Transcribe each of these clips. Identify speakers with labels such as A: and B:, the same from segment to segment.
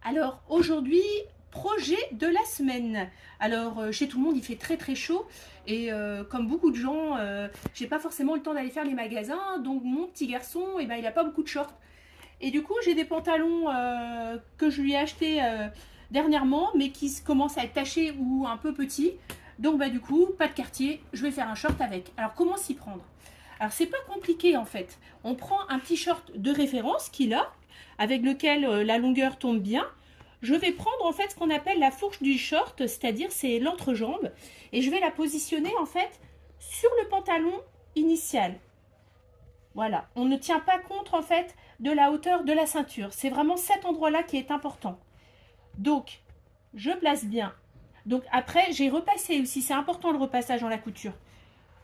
A: Alors aujourd'hui, projet de la semaine. Alors chez tout le monde il fait très très chaud et comme beaucoup de gens, j'ai pas forcément le temps d'aller faire les magasins, donc mon petit garçon, eh ben, il a pas beaucoup de shorts. Et du coup j'ai des pantalons que je lui ai achetés dernièrement, mais qui commencent à être tachés ou un peu petits. Donc bah du coup, pas de quartier, je vais faire un short avec. Alors comment s'y prendre? Alors c'est pas compliqué en fait. On prend un petit short de référence qu'il a, avec lequel la longueur tombe bien. Je vais prendre en fait ce qu'on appelle la fourche du short, c'est-à-dire c'est l'entrejambe, et je vais la positionner en fait sur le pantalon initial. Voilà, on ne tient pas compte en fait de la hauteur de la ceinture. C'est vraiment cet endroit-là qui est important. Donc, je place bien. Donc après, j'ai repassé aussi, c'est important le repassage dans la couture.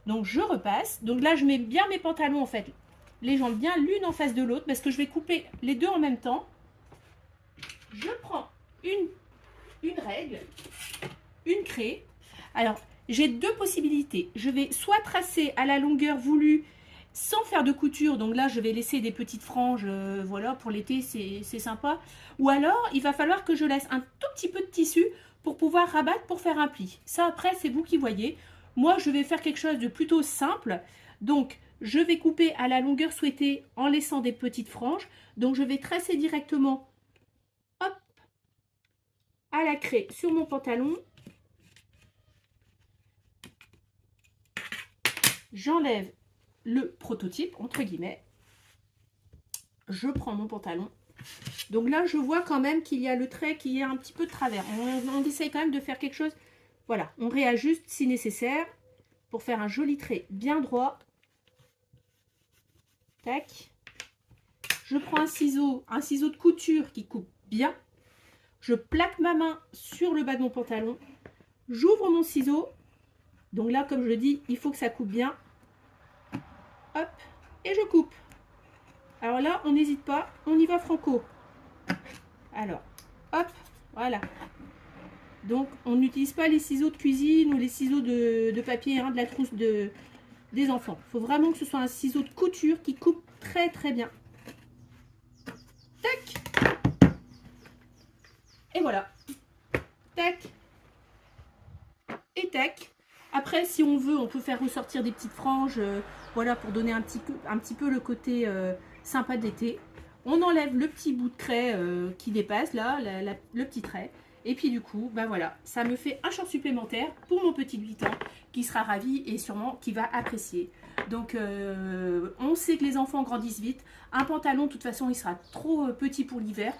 A: Donc je repasse. Donc là, je mets bien mes pantalons en fait, les jambes bien l'une en face de l'autre parce que je vais couper les deux en même temps. Je prends une règle, une craie. Alors, j'ai deux possibilités. Je vais soit tracer à la longueur voulue sans faire de couture. Donc là, je vais laisser des petites franges, voilà, pour l'été, c'est sympa. Ou alors, il va falloir que je laisse un tout petit peu de tissu pour pouvoir rabattre pour faire un pli. Ça, après, c'est vous qui voyez. Moi, je vais faire quelque chose de plutôt simple. Donc, je vais couper à la longueur souhaitée en laissant des petites franges. Donc, je vais tracer directement, hop, à la craie sur mon pantalon. J'enlève le prototype, entre guillemets. Je prends mon pantalon. Donc là, je vois quand même qu'il y a le trait qui est un petit peu de travers. On essaye quand même de faire quelque chose. Voilà, on réajuste si nécessaire pour faire un joli trait bien droit. Tac. Je prends un ciseau de couture qui coupe bien. Je plaque ma main sur le bas de mon pantalon. J'ouvre mon ciseau. Donc là, comme je dis, il faut que ça coupe bien. Hop, et je coupe. Alors là, on n'hésite pas, on y va franco. Alors, hop, voilà. Donc, on n'utilise pas les ciseaux de cuisine ou les ciseaux de papier, hein, de la trousse des enfants. Il faut vraiment que ce soit un ciseau de couture qui coupe très très bien. Tac. Et voilà. Tac. Et tac. Après, si on veut, on peut faire ressortir des petites franges, voilà, pour donner un petit peu le côté sympa d'été. On enlève le petit bout de craie qui dépasse, là, le petit trait. Et puis du coup, bah voilà, ça me fait un short supplémentaire pour mon petit de 8 ans qui sera ravi et sûrement qui va apprécier. Donc, on sait que les enfants grandissent vite. Un pantalon, de toute façon, il sera trop petit pour l'hiver.